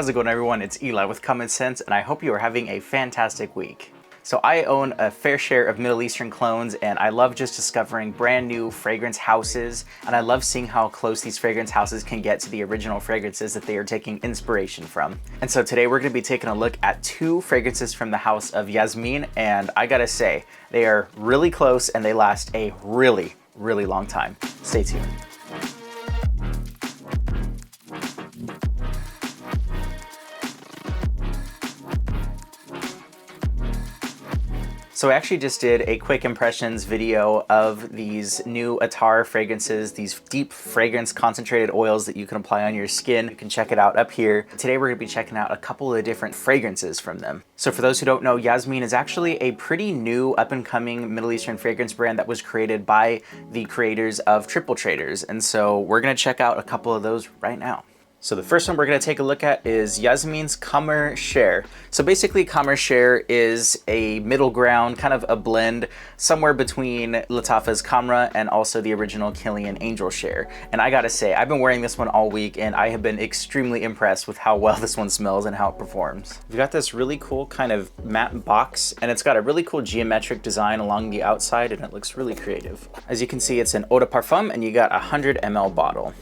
How's it going, everyone? It's Eli with Common Sense, and I hope you are having a fantastic week. So I own a fair share of Middle Eastern clones, and I love just discovering brand new fragrance houses, and I love seeing how close these fragrance houses can get to the original fragrances that they are taking inspiration from. And so today we're going to be taking a look at two fragrances from the house of Yasmine, and I gotta say, they are really close and they last a really long time. Stay tuned. So I actually just did a quick impressions video of these new Attar fragrances, these deep fragrance concentrated oils that you can apply on your skin. You can check it out up here. Today we're gonna be checking out a couple of different fragrances from them. So for those who don't know, Yasmine is actually a pretty new up and coming Middle Eastern fragrance brand that was created by the creators of Triple Traders. And so we're gonna check out a couple of those right now. So the first one we're going to take a look at is Yasmeen's Khamair Share. So basically Khamair Share is a middle ground, kind of a blend somewhere between Lattafa's Khamra and also the original Kilian Angel Share. And I gotta say, I've been wearing this one all week and I have been extremely impressed with how well this one smells and how it performs. We've got this really cool kind of matte box, and it's got a really cool geometric design along the outside, and it looks really creative. As you can see, it's an eau de parfum, and you got a 100 ml bottle.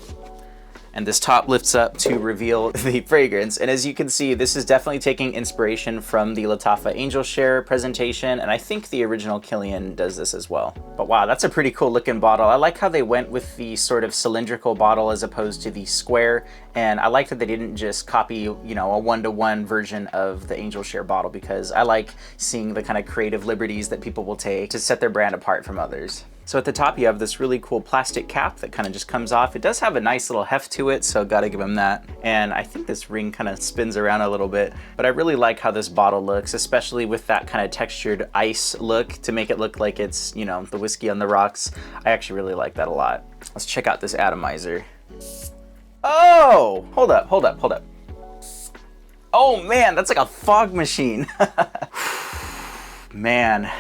And this top lifts up to reveal the fragrance. And as you can see, this is definitely taking inspiration from the Lattafa Angel Share presentation, and I think the original Kilian does this as well. But wow, that's a pretty cool looking bottle. I like how they went with the sort of cylindrical bottle as opposed to the square, and I like that they didn't just copy, you know, a one-to-one version of the Angel Share bottle, because I like seeing the kind of creative liberties that people will take to set their brand apart from others. So at the top you have this really cool plastic cap that kind of just comes off. It does have a nice little heft to it, so gotta give them that. And I think this ring kind of spins around a little bit, but I really like how this bottle looks, especially with that kind of textured ice look to make it look like it's, you know, the whiskey on the rocks. I actually really like that a lot. Let's check out this atomizer. Oh, hold up. Oh man, that's like a fog machine. Man,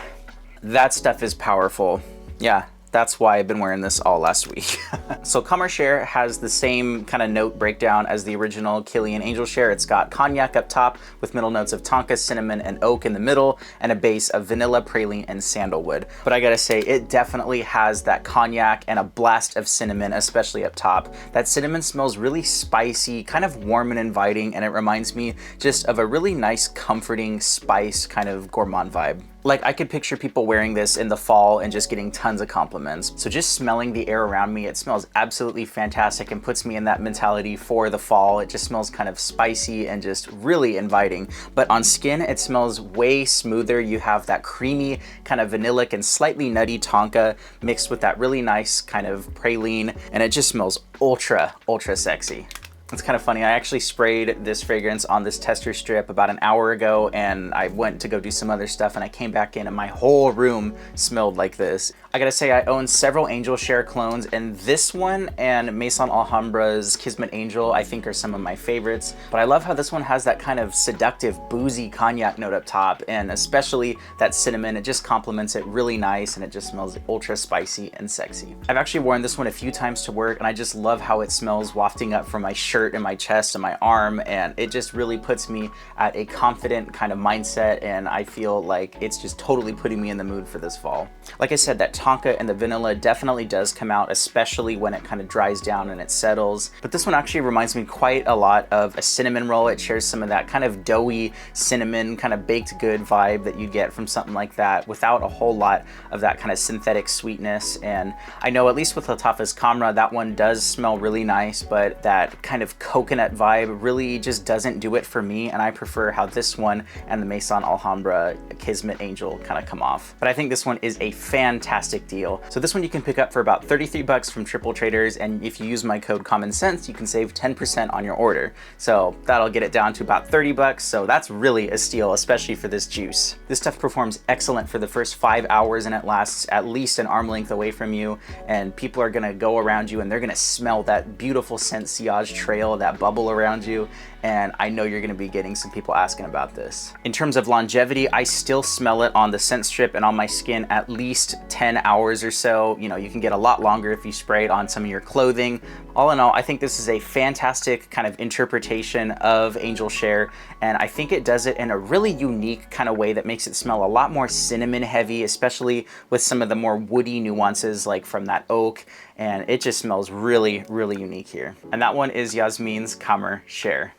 that stuff is powerful. Yeah, that's why I've been wearing this all last week. So Khamair Share has the same kind of note breakdown as the original Kilian Angel Share. It's got cognac up top with middle notes of tonka, cinnamon, and oak in the middle, and a base of vanilla, praline, and sandalwood. But I gotta say, it definitely has that cognac and a blast of cinnamon, especially up top. That cinnamon smells really spicy, kind of warm and inviting, and it reminds me just of a really nice, comforting spice kind of gourmand vibe. Like, I could picture people wearing this in the fall and just getting tons of compliments. So just smelling the air around me, it smells absolutely fantastic and puts me in that mentality for the fall. It just smells kind of spicy and just really inviting. But on skin, it smells way smoother. You have that creamy kind of vanillic and slightly nutty tonka mixed with that really nice kind of praline, and it just smells ultra sexy. It's kind of funny, I actually sprayed this fragrance on this tester strip about an hour ago, and I went to go do some other stuff, and I came back in and my whole room smelled like this. I gotta say, I own several Angel Share clones, and this one and Maison Alhambra's Kismet Angel I think are some of my favorites. But I love how this one has that kind of seductive, boozy cognac note up top, and especially that cinnamon. It just complements it really nice, and it just smells ultra spicy and sexy. I've actually worn this one a few times to work, and I just love how it smells wafting up from my shirt and my chest and my arm, and it just really puts me at a confident kind of mindset, and I feel like it's just totally putting me in the mood for this fall. Like I said, that tonka and the vanilla definitely does come out, especially when it kind of dries down and it settles. But this one actually reminds me quite a lot of a cinnamon roll. It shares some of that kind of doughy cinnamon kind of baked good vibe that you'd get from something like that without a whole lot of that kind of synthetic sweetness. And I know at least with Lattafa's Khamra, that one does smell really nice, but that kind of coconut vibe really just doesn't do it for me, and I prefer how this one and the Maison Alhambra Kismet Angel kind of come off. But I think this one is a fantastic deal. So this one you can pick up for about 33 bucks from Triple Traders, and if you use my code Common Sense, you can save 10% on your order. So that'll get it down to about 30 bucks, so that's really a steal, especially for this juice. This stuff performs excellent for the first 5 hours, and it lasts at least an arm length away from you, and people are gonna go around you and they're gonna smell that beautiful scent sillage trail, that bubble around you, and I know you're gonna be getting some people asking about this. In terms of longevity, I still smell it on the scent strip and on my skin at least 10 hours or so. You know, you can get a lot longer if you spray it on some of your clothing. All in all, I think this is a fantastic kind of interpretation of Angel Share, and I think it does it in a really unique kind of way that makes it smell a lot more cinnamon heavy, especially with some of the more woody nuances like from that oak, and it just smells really, really unique here. And that one is Yasmeen's Khamair Share.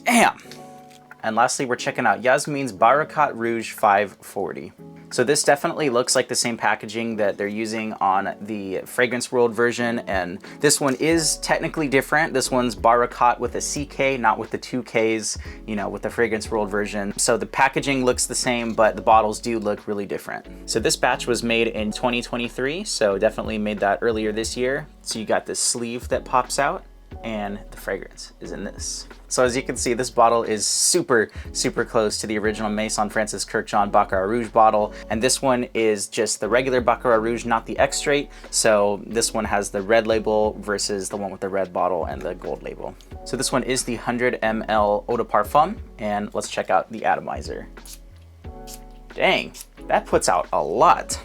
Damn! And lastly, we're checking out Yasmeen's Baccarat Rouge 540. So this definitely looks like the same packaging that they're using on the Fragrance World version, and this one is technically different. This one's Barakat with a CK, not with the 2Ks, you know, with the Fragrance World version. So the packaging looks the same, but the bottles do look really different. So this batch was made in 2023, so definitely made that earlier this year. So you got this sleeve that pops out, and the fragrance is in this. So as you can see, this bottle is super, super close to the original Maison Francis Kurkdijan Baccarat Rouge bottle. And this one is just the regular Baccarat Rouge, not the X-Straight. So this one has the red label versus the one with the red bottle and the gold label. So this one is the 100 ml Eau de Parfum. And let's check out the atomizer. Dang, that puts out a lot.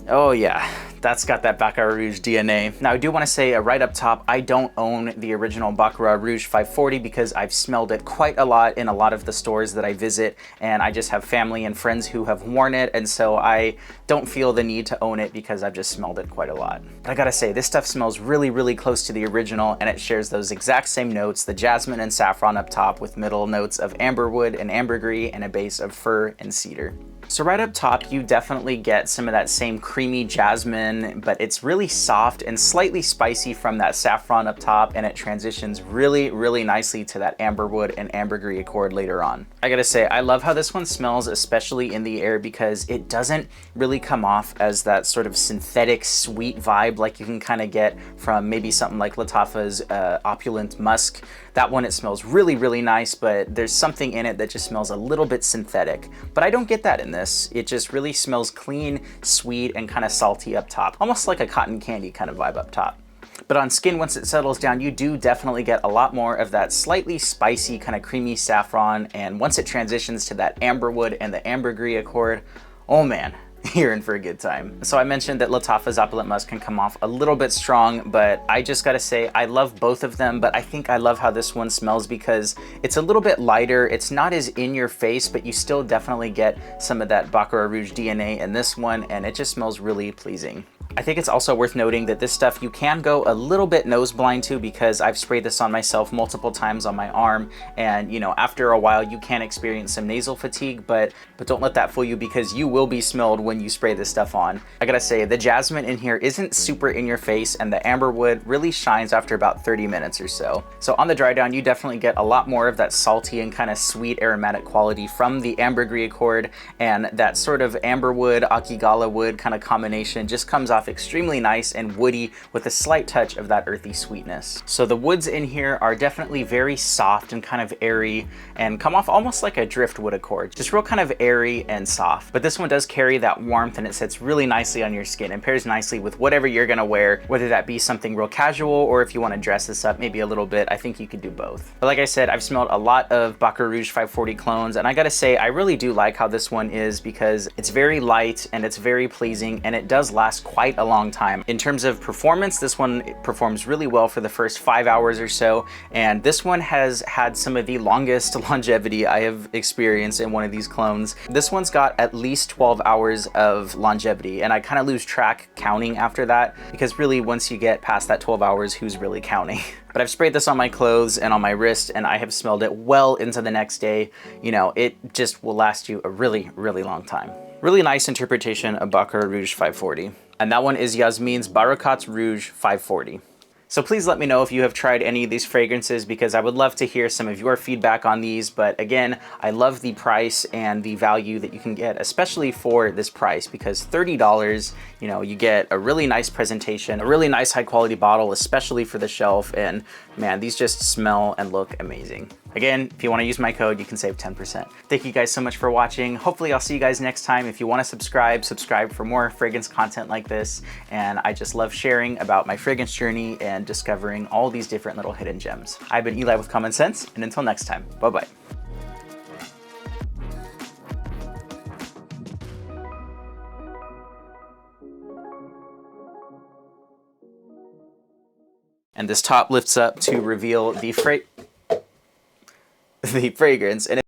Oh yeah, that's got that Baccarat Rouge DNA. Now I do want to say right up top, I don't own the original Baccarat Rouge 540 because I've smelled it quite a lot in a lot of the stores that I visit, and I just have family and friends who have worn it, and so I don't feel the need to own it because I've just smelled it quite a lot. But I gotta say, this stuff smells really, really close to the original, and it shares those exact same notes, the jasmine and saffron up top with middle notes of amberwood and ambergris and a base of fir and cedar. So right up top, you definitely get some of that same creamy jasmine, but it's really soft and slightly spicy from that saffron up top, and it transitions really, really nicely to that amberwood and ambergris accord later on. I gotta say, I love how this one smells, especially in the air, because it doesn't really come off as that sort of synthetic sweet vibe like you can kind of get from maybe something like Lattafa's Opulent Musk. That one, it smells really, really nice, but there's something in it that just smells a little bit synthetic. But I don't get that in this. It just really smells clean, sweet, and kind of salty up top. Almost like a cotton candy kind of vibe up top. But on skin, once it settles down, you do definitely get a lot more of that slightly spicy, kind of creamy saffron. And once it transitions to that amberwood and the ambergris accord, oh man, you're in for a good time. So I mentioned that Lattafa's Opulent Musk can come off a little bit strong, but I just gotta say, I love both of them, but I think I love how this one smells because it's a little bit lighter. It's not as in your face, but you still definitely get some of that Baccarat Rouge DNA in this one, and it just smells really pleasing. I think it's also worth noting that this stuff you can go a little bit nose blind to, because I've sprayed this on myself multiple times on my arm, and you know, after a while you can experience some nasal fatigue, but don't let that fool you, because you will be smelled when you spray this stuff on. I gotta say, the jasmine in here isn't super in your face, and the amberwood really shines after about 30 minutes or so. So on the dry down, you definitely get a lot more of that salty and kind of sweet aromatic quality from the ambergris accord, and that sort of amberwood, akigala wood kind of combination just comes off extremely nice and woody with a slight touch of that earthy sweetness. So the woods in here are definitely very soft and kind of airy and come off almost like a driftwood accord, just real kind of airy and soft. But this one does carry that warmth, and it sits really nicely on your skin and pairs nicely with whatever you're gonna wear, whether that be something real casual or if you want to dress this up maybe a little bit. I think you could do both. But like I said, I've smelled a lot of Baccarat Rouge 540 clones, and I gotta say, I really do like how this one is, because it's very light and it's very pleasing, and it does last quite a long time. In terms of performance, this one performs really well for the first 5 hours or so, and this one has had some of the longest longevity I have experienced in one of these clones. This one's got at least 12 hours of longevity, and I kind of lose track counting after that, because really once you get past that 12 hours, who's really counting? But I've sprayed this on my clothes and on my wrist, and I have smelled it well into the next day. You know, it just will last you a really, really long time. Really nice interpretation of Baccarat Rouge 540. And that one is Yasmeen's Baccarat Rouge 540. So please let me know if you have tried any of these fragrances, because I would love to hear some of your feedback on these. But again, I love the price and the value that you can get, especially for this price, because $30, you know, you get a really nice presentation, a really nice high quality bottle, especially for the shelf. And man, these just smell and look amazing. Again, if you want to use my code, you can save 10%. Thank you guys so much for watching. Hopefully I'll see you guys next time. If you want to subscribe for more fragrance content like this. And I just love sharing about my fragrance journey and discovering all these different little hidden gems. I've been Eli with Common Sense, and until next time, bye-bye. And this top lifts up to reveal the fragrance. And